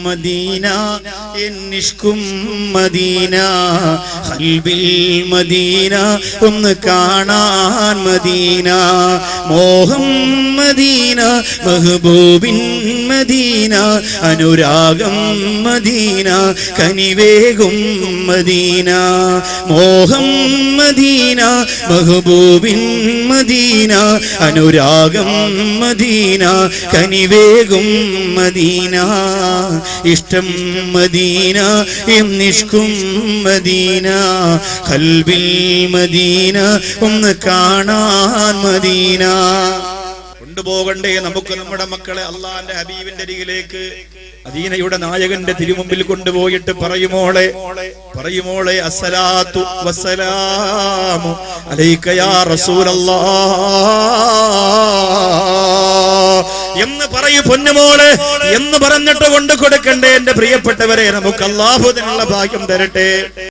Medina എന്നിഷ്കും Medina ഖൽബിൽ Medina ഒന്ന് കാണാൻ Medina മോഹം മദീന മെഹബൂബിൻ മദീന അനുരാഗം മദീന കനിവേകും മദീന മോഹം മദീന മെഹബൂബിൻ മദീന അനുരാഗം മദീന കനിവേകും മദീന ഇഷ്ടം മദീന എന്നിഷ്കും മദീന ഖൽബിൽ മദീന ഒന്ന് കാണാൻ മദീന കൊണ്ടുപോകണ്ടേ നമുക്ക് നമ്മുടെ മക്കളെ അള്ളാന്റെ ഹബീബിന്റെ അരികിലേക്ക് മദീനയുടെ നായകന്റെ തിരുമുമ്പിൽ കൊണ്ടുപോയിട്ട് പറയുമോളെ അസ്സലാത്തു വസ്സലാമു അലൈക യാ റസൂലല്ലാഹ് എന്ന് പറയൂ പൊന്നുമോളെ എന്ന് പറഞ്ഞിട്ട് കൊണ്ട് കൊടുക്കണ്ടേ? എന്റെ പ്രിയപ്പെട്ടവരെ, നമുക്ക് അല്ലാഹു അതിനുള്ള ഭാഗ്യം തരട്ടെ.